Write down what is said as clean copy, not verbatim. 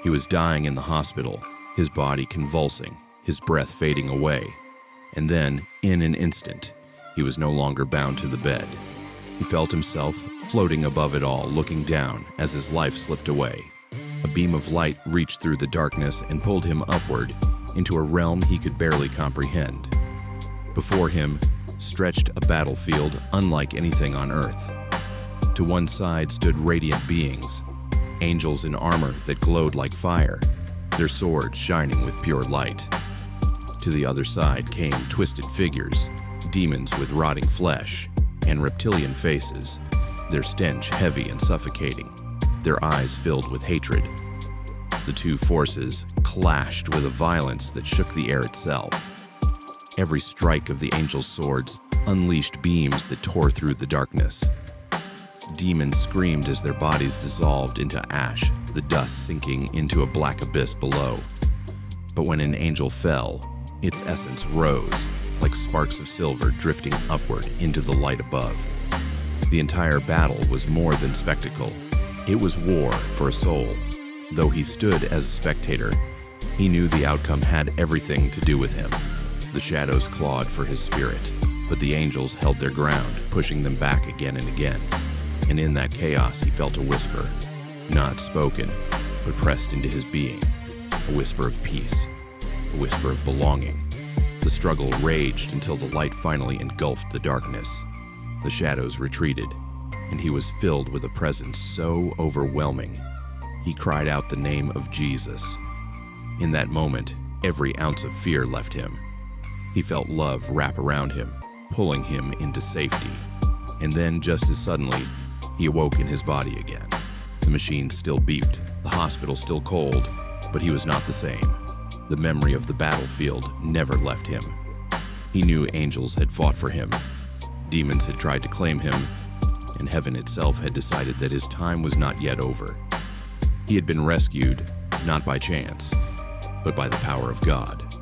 He was dying in the hospital, his body convulsing, his breath fading away. And then, in an instant, he was no longer bound to the bed. He felt himself floating above it all, looking down as his life slipped away. A beam of light reached through the darkness and pulled him upward into a realm he could barely comprehend. Before him stretched a battlefield unlike anything on Earth. To one side stood radiant beings, angels in armor that glowed like fire, their swords shining with pure light. To the other side came twisted figures, demons with rotting flesh and reptilian faces, their stench heavy and suffocating, their eyes filled with hatred. The two forces clashed with a violence that shook the air itself. Every strike of the angels' swords unleashed beams that tore through the darkness. Demons screamed as their bodies dissolved into ash, the dust sinking into a black abyss below. But when an angel fell, its essence rose, like sparks of silver drifting upward into the light above. The entire battle was more than spectacle. It was war for a soul. Though he stood as a spectator, he knew the outcome had everything to do with him. The shadows clawed for his spirit, but the angels held their ground, pushing them back again and again. And in that chaos, he felt a whisper, not spoken, but pressed into his being. A whisper of peace, a whisper of belonging. The struggle raged until the light finally engulfed the darkness. The shadows retreated, and he was filled with a presence so overwhelming. He cried out the name of Jesus. In that moment, every ounce of fear left him. He felt love wrap around him, pulling him into safety. And then, just as suddenly, he awoke in his body again. The machine still beeped, the hospital still cold, but he was not the same. The memory of the battlefield never left him. He knew angels had fought for him, demons had tried to claim him, and heaven itself had decided that his time was not yet over. He had been rescued, not by chance, but by the power of God.